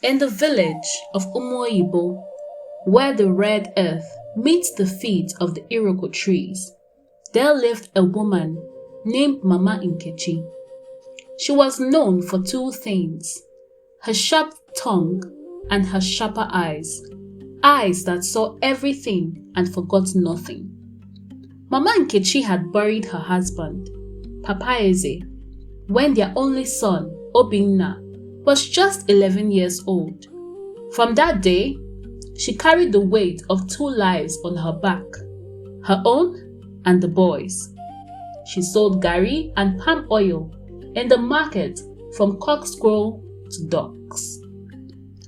In the village of Umoibo, where the red earth meets the feet of the Iroko trees, there lived a woman named Mama Nkechi. She was known for two things: her sharp tongue and her sharper eyes, eyes that saw everything and forgot nothing. Mama Nkechi had buried her husband, Papa Eze, when their only son, Obinna, was just 11 years old. From that day, she carried the weight of two lives on her back, her own and the boys. She sold gari and palm oil in the market from cockscrow to ducks.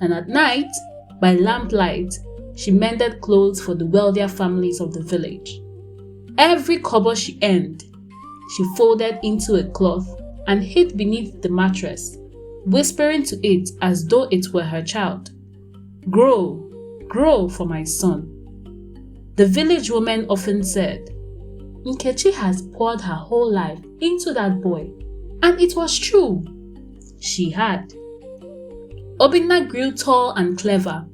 And at night, by lamplight, she mended clothes for the wealthier families of the village. Every kobo she earned, she folded into a cloth and hid beneath the mattress, whispering to it as though it were her child, "Grow, grow for my son." The village woman often said, "Nkechi has poured her whole life into that boy," and it was true. She had. Obinna grew tall and clever.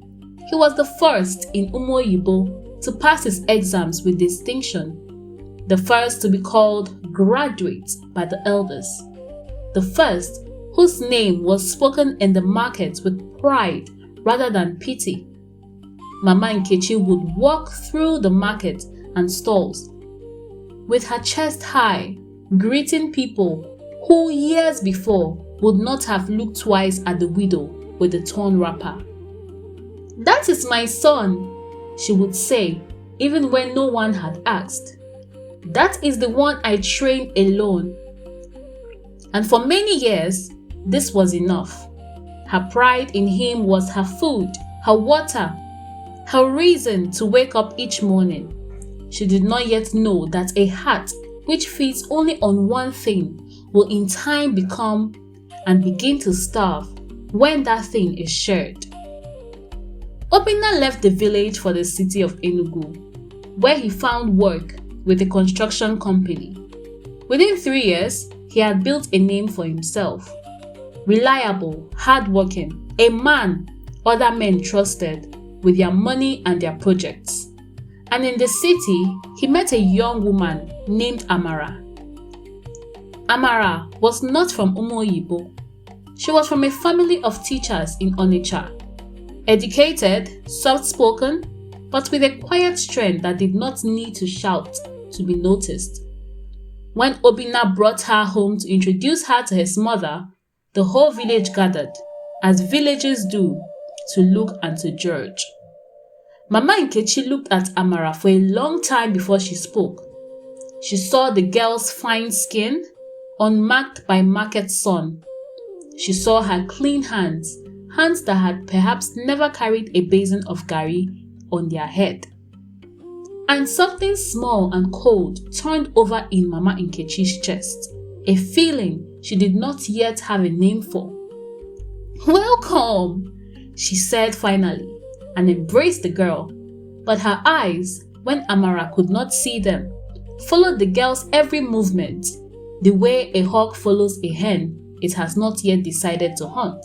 He was the first in Umoibo to pass his exams with distinction, the first to be called graduate by the elders, the first whose name was spoken in the market with pride rather than pity. Mama Nkechi would walk through the market and stalls with her chest high, greeting people who years before would not have looked twice at the widow with the torn wrapper. "That is my son," she would say, even when no one had asked. "That is the one I trained alone." And for many years, this was enough. Her pride in him was her food, her water, her reason to wake up each morning. She did not yet know that a heart which feeds only on one thing will in time become and begin to starve when that thing is shared. Obinna left the village for the city of Enugu, where he found work with a construction company. Within 3 years, he had built a name for himself. Reliable, hardworking, a man other men trusted with their money and their projects. And in the city, he met a young woman named Amara. Amara was not from Umoibo. She was from a family of teachers in Onitsha. Educated, soft-spoken, but with a quiet strength that did not need to shout to be noticed. When Obinna brought her home to introduce her to his mother, the whole village gathered, as villages do, to look and to judge. Mama Nkechi looked at Amara for a long time before she spoke. She saw the girl's fine skin, unmarked by market sun. She saw her clean hands, hands that had perhaps never carried a basin of gari on their head. And something small and cold turned over in Mama Nkechi's chest, a feeling she did not yet have a name for. "Welcome," she said finally, and embraced the girl. But her eyes, when Amara could not see them, followed the girl's every movement, the way a hawk follows a hen it has not yet decided to hunt.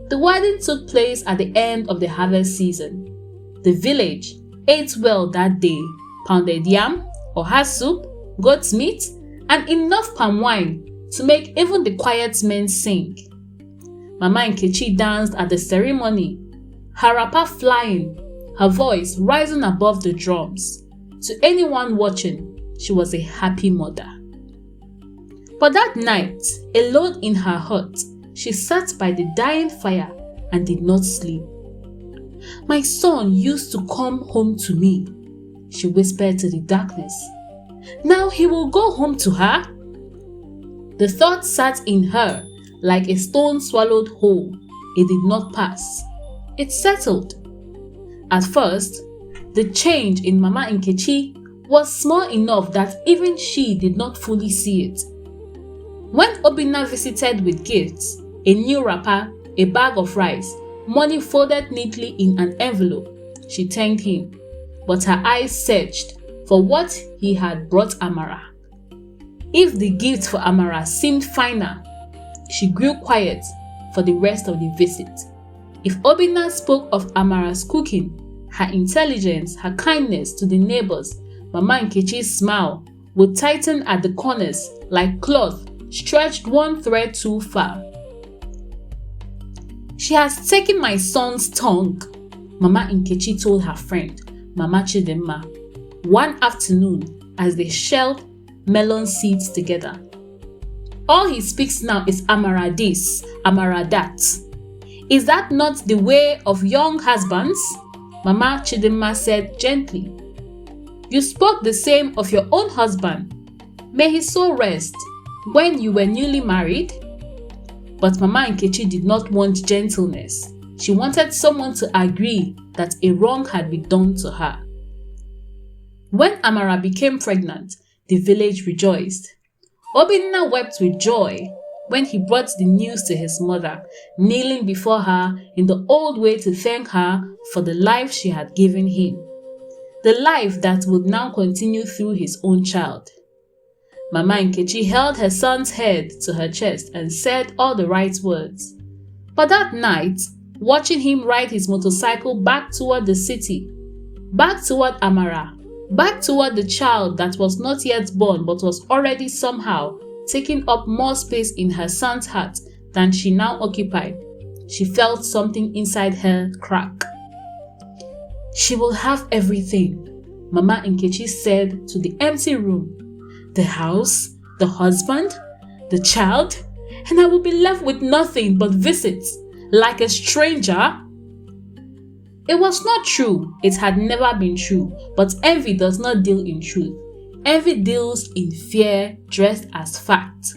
The wedding took place at the end of the harvest season. The village ate well that day: pounded yam, oha soup, goat's meat, and enough palm wine to make even the quiet men sing. Mama Nkechi danced at the ceremony, her wrapper flying, her voice rising above the drums. To anyone watching, she was a happy mother. But that night, alone in her hut, she sat by the dying fire and did not sleep. "My son used to come home to me," she whispered to the darkness. "Now he will go home to her?" The thought sat in her like a stone swallowed whole. It did not pass. It settled. At first, the change in Mama Nkechi was small enough that even she did not fully see it. When Obinna visited with gifts, a new wrapper, a bag of rice, money folded neatly in an envelope, she thanked him, but her eyes searched for what he had brought Amara. If the gift for Amara seemed finer, she grew quiet, for the rest of the visit. If Obinna spoke of Amara's cooking, her intelligence, her kindness to the neighbors, Mama Nkechi's smile would tighten at the corners like cloth stretched one thread too far. "She has taken my son's tongue," Mama Nkechi told her friend, Mama Chidimma, one afternoon as they shelled melon seeds together. "All he speaks now is Amara this, Amara that. Is that not the way of young husbands?" Mama Chidimma said gently. "You spoke the same of your own husband, may his soul rest, when you were newly married." But Mama Nkechi did not want gentleness. She wanted someone to agree that a wrong had been done to her. When Amara became pregnant, the village rejoiced. Obinna wept with joy when he brought the news to his mother, kneeling before her in the old way to thank her for the life she had given him, the life that would now continue through his own child. Mama Nkechi held her son's head to her chest and said all the right words. But that night, watching him ride his motorcycle back toward the city, back toward Amara, back toward the child that was not yet born but was already somehow taking up more space in her son's heart than she now occupied, she felt something inside her crack. "She will have everything," Mama Nkechi said to the empty room. "The house, the husband, the child, and I will be left with nothing but visits, like a stranger." It was not true. It had never been true. But envy does not deal in truth. Envy deals in fear dressed as fact.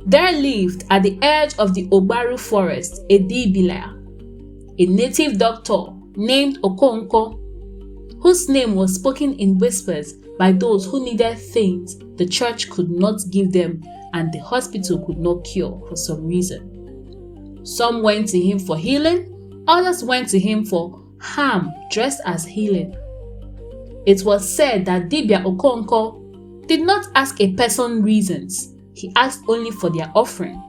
There lived at the edge of the Ogbaru forest a Dibila, a native doctor named Okonko, whose name was spoken in whispers by those who needed things the church could not give them and the hospital could not cure for some reason. Some went to him for healing, others went to him for harm dressed as healing. It was said that Dibia Okonko did not ask a person reasons, he asked only for their offering.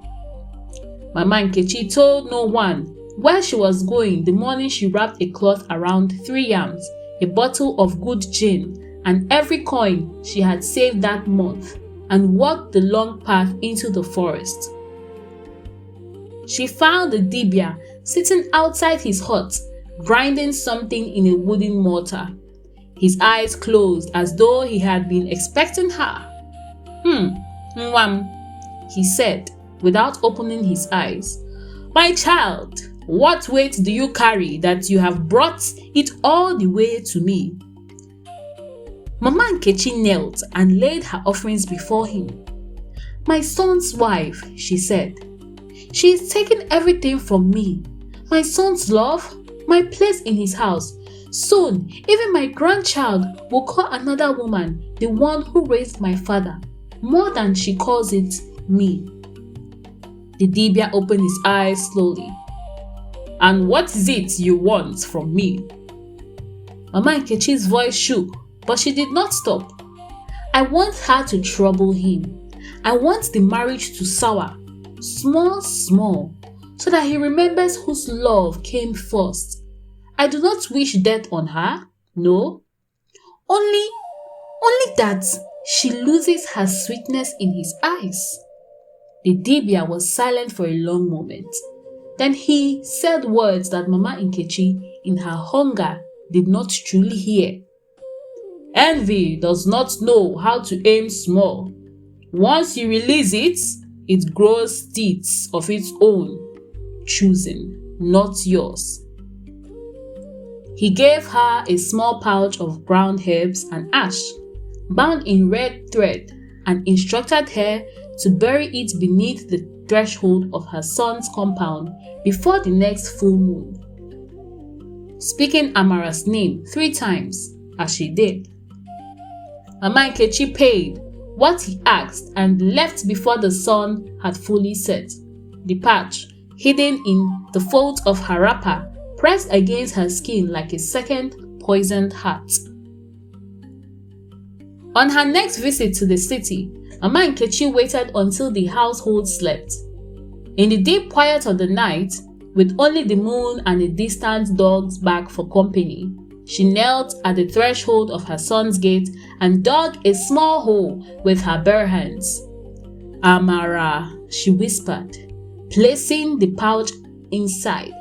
Mama Nkechi told no one where she was going the morning she wrapped a cloth around 3 yams, a bottle of good gin, and every coin she had saved that month, and walked the long path into the forest. She found the Dibia sitting outside his hut, grinding something in a wooden mortar. His eyes closed as though he had been expecting her. Mwam, he said, without opening his eyes. "My child, what weight do you carry that you have brought it all the way to me?" Mama Nkechi knelt and laid her offerings before him. "My son's wife," she said. "She is taking everything from me. My son's love, my place in his house. Soon, even my grandchild will call another woman the one who raised my father, more than she calls it me." The Dibia opened his eyes slowly. "And what is it you want from me?" Mama Nkechi's voice shook, but she did not stop. "I want her to trouble him. I want the marriage to sour, small, so that he remembers whose love came first. I do not wish death on her, no. Only that she loses her sweetness in his eyes." The Dibia was silent for a long moment. Then he said words that Mama Nkechi, in her hunger, did not truly hear. "Envy does not know how to aim small. Once you release it, it grows teeth of its own, choosing, not yours." He gave her a small pouch of ground herbs and ash, bound in red thread, and instructed her to bury it beneath the threshold of her son's compound before the next full moon, speaking Amara's name 3 times, as she did. Mama Nkechi paid what he asked and left before the sun had fully set. The patch, hidden in the folds of her wrapper, pressed against her skin like a second poisoned heart. On her next visit to the city, Mama Nkechi waited until the household slept. In the deep quiet of the night, with only the moon and a distant dog's bark for company, she knelt at the threshold of her son's gate and dug a small hole with her bare hands. "Amara," she whispered, placing the pouch inside.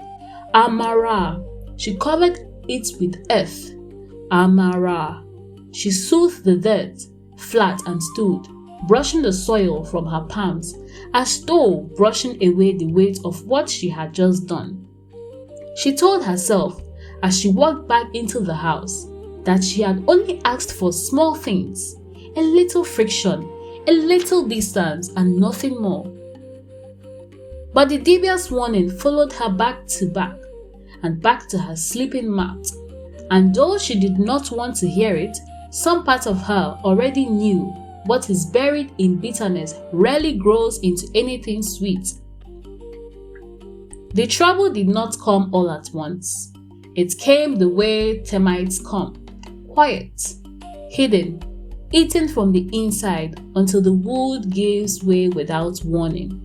"Amara." She covered it with earth. "Amara." She soothed the dirt flat and stood, brushing the soil from her palms, as though brushing away the weight of what she had just done. She told herself, as she walked back into the house, that she had only asked for small things, a little friction, a little distance, and nothing more. But the dubious warning followed her back to back and back to her sleeping mat, and though she did not want to hear it, some part of her already knew what is buried in bitterness rarely grows into anything sweet. The trouble did not come all at once. It came the way termites come, quiet, hidden, eaten from the inside until the wood gives way without warning.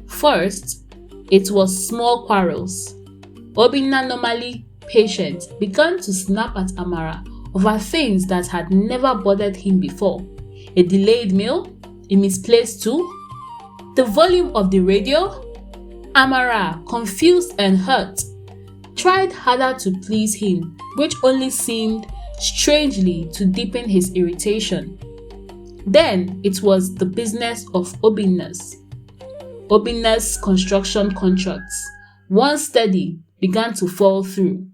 First, it was small quarrels. Obinna, normally patient, began to snap at Amara over things that had never bothered him before. A delayed meal, a misplaced tool, the volume of the radio. Amara, confused and hurt, tried harder to please him, which only seemed strangely to deepen his irritation. Then it was the business of Obinna's. Obinna's construction contracts, once steady, began to fall through.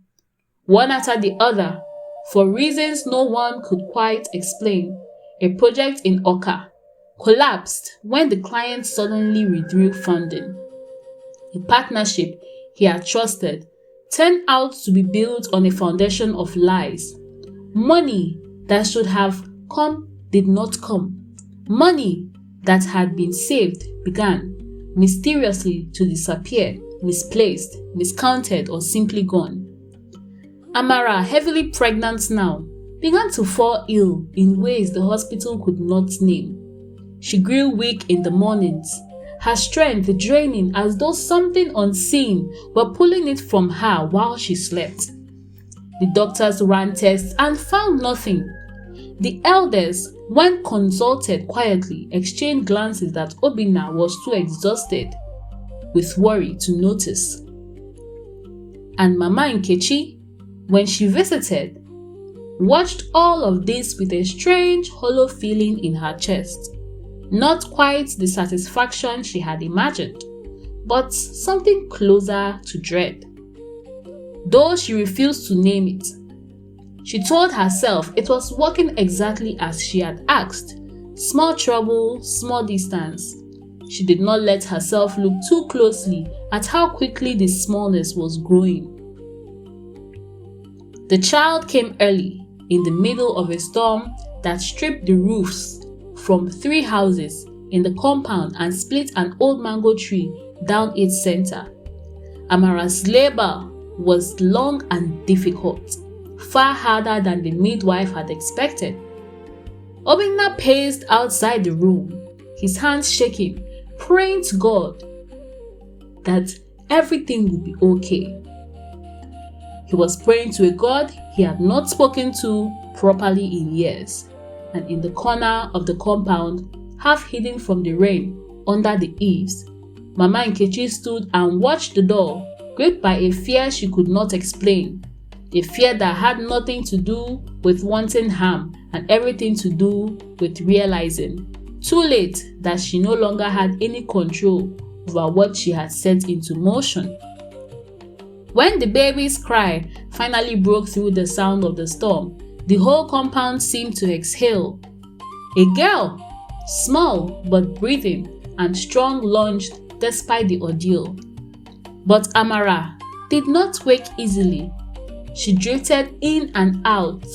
One after the other, for reasons no one could quite explain. A project in Oka collapsed when the client suddenly withdrew funding. A partnership he had trusted turned out to be built on a foundation of lies. Money that should have come did not come. Money that had been saved began mysteriously to disappear, misplaced, miscounted, or simply gone. Amara, heavily pregnant now, began to fall ill in ways the hospital could not name. She grew weak in the mornings, her strength draining as though something unseen were pulling it from her while she slept. The doctors ran tests and found nothing. The elders, when consulted quietly, exchanged glances that Obinna was too exhausted with worry to notice. And Mama Nkechi, when she visited, watched all of this with a strange, hollow feeling in her chest. Not quite the satisfaction she had imagined, but something closer to dread. Though she refused to name it, she told herself it was working exactly as she had asked. Small trouble, small distance. She did not let herself look too closely at how quickly the smallness was growing. The child came early, in the middle of a storm that stripped the roofs from 3 houses in the compound and split an old mango tree down its center. Amara's labor was long and difficult, far harder than the midwife had expected. Obinna paced outside the room, his hands shaking, praying to God that everything would be okay. He was praying to a God he had not spoken to properly in years, and in the corner of the compound, half hidden from the rain under the eaves, Mama Nkechi stood and watched the door, gripped by a fear she could not explain, a fear that had nothing to do with wanting harm and everything to do with realizing, too late, that she no longer had any control over what she had set into motion. When the baby's cry finally broke through the sound of the storm, the whole compound seemed to exhale. A girl, small but breathing and strong, lunged despite the ordeal. But Amara did not wake easily. She drifted in and out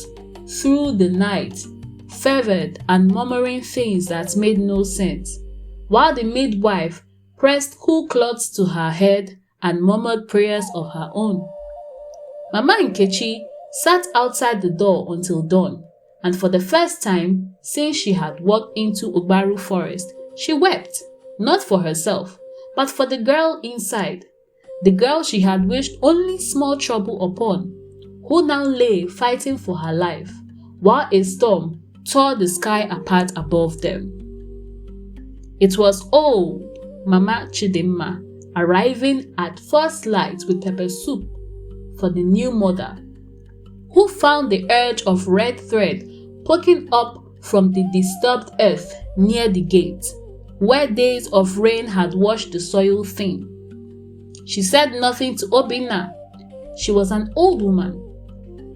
through the night, fevered and murmuring things that made no sense, while the midwife pressed cool cloths to her head and murmured prayers of her own. Mama Nkechi sat outside the door until dawn, and for the first time since she had walked into Ogbaru forest, she wept, not for herself, But for the girl inside, the girl she had wished only small trouble upon, who now lay fighting for her life, while a storm tore the sky apart above them. It was old Mama Chidimma arriving at first light with pepper soup for the new mother, who found the edge of red thread poking up from the disturbed earth near the gate, where days of rain had washed the soil thin. She said nothing to Obinna. She was an old woman.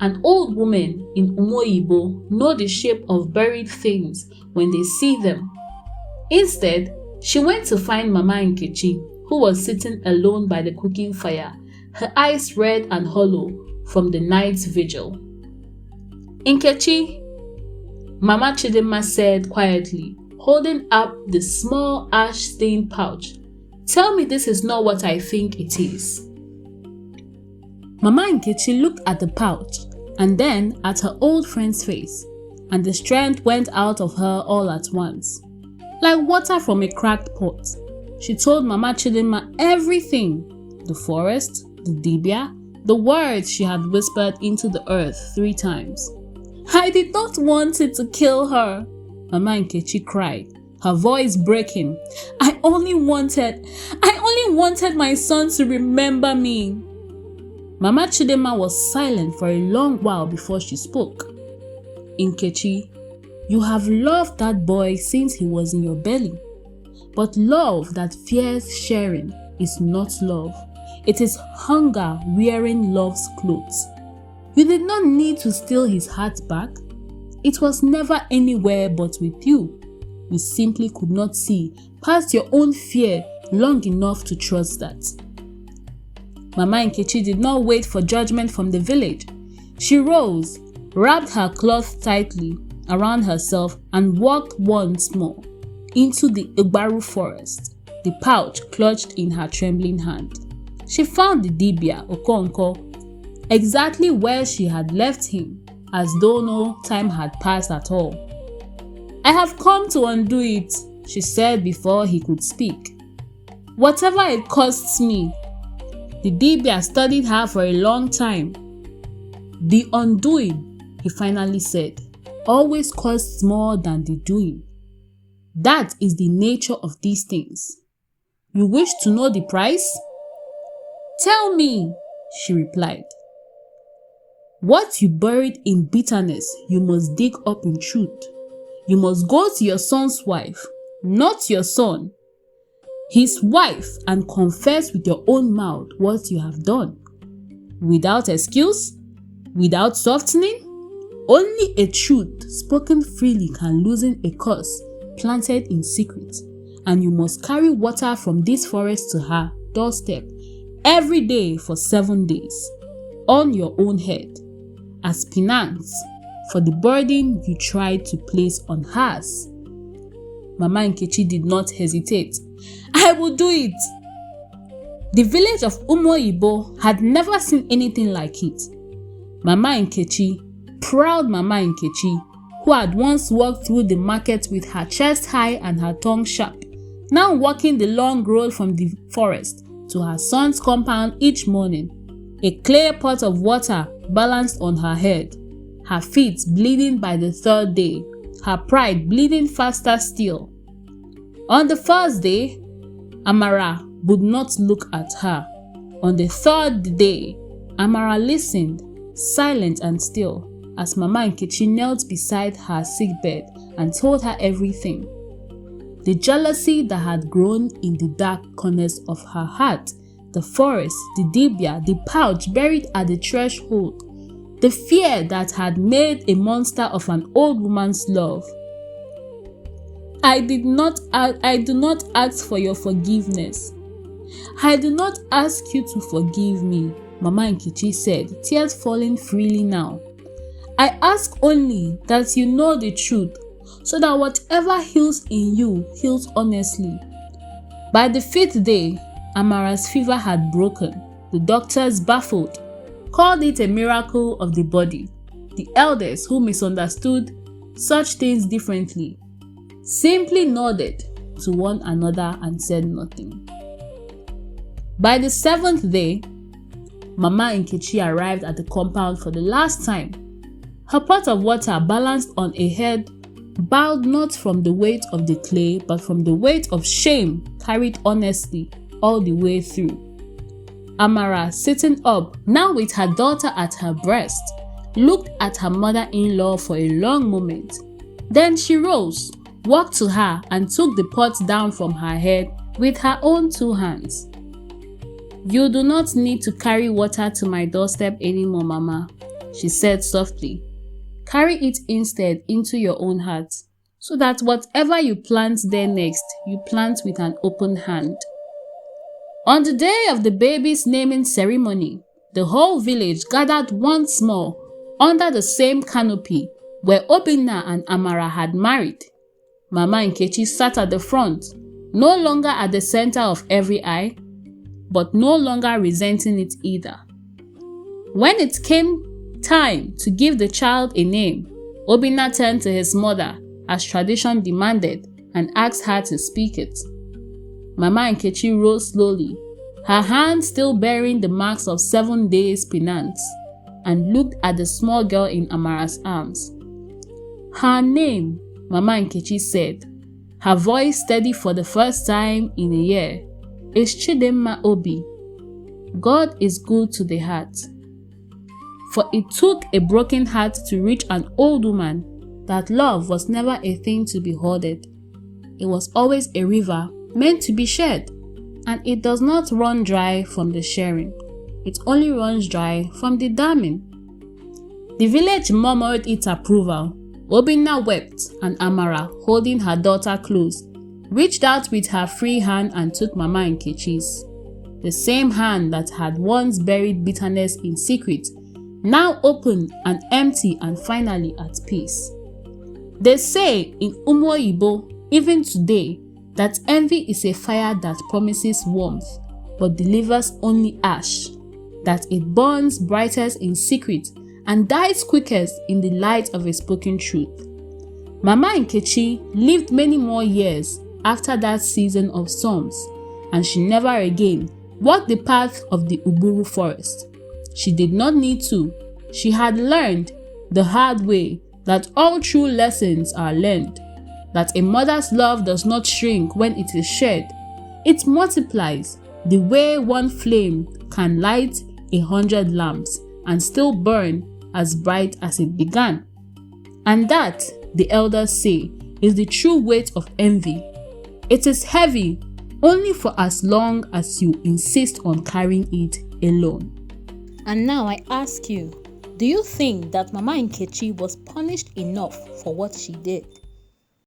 An old woman in Umoyibo know the shape of buried things when they see them. Instead, she went to find Mama Nkechi, who was sitting alone by the cooking fire, her eyes red and hollow from the night's vigil. Nkechi, Mama Chidimma said quietly, holding up the small ash-stained pouch. Tell me this is not what I think it is. Mama Nkechi looked at the pouch and then at her old friend's face, and the strength went out of her all at once. Like water from a cracked pot, she told Mama Chidimma everything: the forest, the dibia, the words she had whispered into the earth 3 times. I did not want it to kill her, Mama Nkechi cried, her voice breaking. I only wanted my son to remember me. Mama Chidimma was silent for a long while before she spoke. Nkechi, you have loved that boy since he was in your belly. But love that fears sharing is not love. It is hunger wearing love's clothes. You did not need to steal his heart back. It was never anywhere but with you. You simply could not see past your own fear long enough to trust that. Mama Nkechi did not wait for judgment from the village. She rose, wrapped her cloth tightly around herself, and walked once more into the Igbaru forest, the pouch clutched in her trembling hand. She found the dibia, Okonko, exactly where she had left him, as though no time had passed at all. I have come to undo it, she said before he could speak. Whatever it costs me. The dibia studied her for a long time. The undoing, he finally said, always costs more than the doing. That is the nature of these things. You wish to know the price? Tell me, she replied. What you buried in bitterness, you must dig up in truth. You must go to your son's wife, not your son, his wife, and confess with your own mouth what you have done. Without excuse, without softening, only a truth spoken freely can loosen a curse planted in secret, and you must carry water from this forest to her doorstep every day for 7 days, on your own head, as penance for the burden you tried to place on hers. Mama Nkechi did not hesitate. I will do it. The village of Umoyibo had never seen anything like it. Mama Nkechi, proud Mama Nkechi, who had once walked through the market with her chest high and her tongue sharp, now walking the long road from the forest to her son's compound each morning, a clear pot of water balanced on her head, her feet bleeding by the 3rd day, her pride bleeding faster still. On the 1st day, Amara would not look at her. On the 3rd day, Amara listened, silent and still, as Mama Nkechi knelt beside her sickbed and told her everything. The jealousy that had grown in the dark corners of her heart, the forest, the dibia, the pouch buried at the threshold, the fear that had made a monster of an old woman's love. I do not ask for your forgiveness. I do not ask you to forgive me, Mama Nkechi said, tears falling freely now. I ask only that you know the truth, so that whatever heals in you heals honestly. By the 5th day, Amara's fever had broken. The doctors, baffled, called it a miracle of the body. The elders, who misunderstood such things differently, simply nodded to one another and said nothing. By the 7th day, Mama Nkechi arrived at the compound for the last time. Her pot of water balanced on a head bowed not from the weight of the clay, but from the weight of shame carried honestly all the way through. Amara, sitting up, now with her daughter at her breast, looked at her mother-in-law for a long moment. Then she rose, walked to her, and took the pot down from her head with her own 2 hands. "You do not need to carry water to my doorstep anymore, Mama," she said softly. "Carry it instead into your own heart, so that whatever you plant there next, you plant with an open hand." On the day of the baby's naming ceremony, the whole village gathered once more under the same canopy where Obinna and Amara had married. Mama Nkechi sat at the front, no longer at the center of every eye, but no longer resenting it either. When it came time to give the child a name, Obinna turned to his mother, as tradition demanded, and asked her to speak it. Mama Nkechi rose slowly, her hand still bearing the marks of 7 days penance, and looked at the small girl in Amara's arms. "Her name," Mama Nkechi said, her voice steady for the first time in a year, "is Chidimma Obi. God is good to the heart." For it took a broken heart to reach an old woman that love was never a thing to be hoarded. It was always a river meant to be shared, and it does not run dry from the sharing. It only runs dry from the damming. The village murmured its approval. Obinna wept, and Amara, holding her daughter close, reached out with her free hand and took Mama Nkechi's. The same hand that had once buried bitterness in secret, now open and empty and finally at peace. They say in Umoyibo, even today, that envy is a fire that promises warmth, but delivers only ash, that it burns brightest in secret and dies quickest in the light of a spoken truth. Mama Nkechi lived many more years after that season of storms, and she never again walked the path of the Uburu forest. She did not need to. She had learned the hard way that all true lessons are learned, that a mother's love does not shrink when it is shared. It multiplies the way one flame can light 100 lamps and still burn as bright as it began. And that, the elders say, is the true weight of envy. It is heavy only for as long as you insist on carrying it alone. And now I ask you, do you think that Mama Nkechi was punished enough for what she did?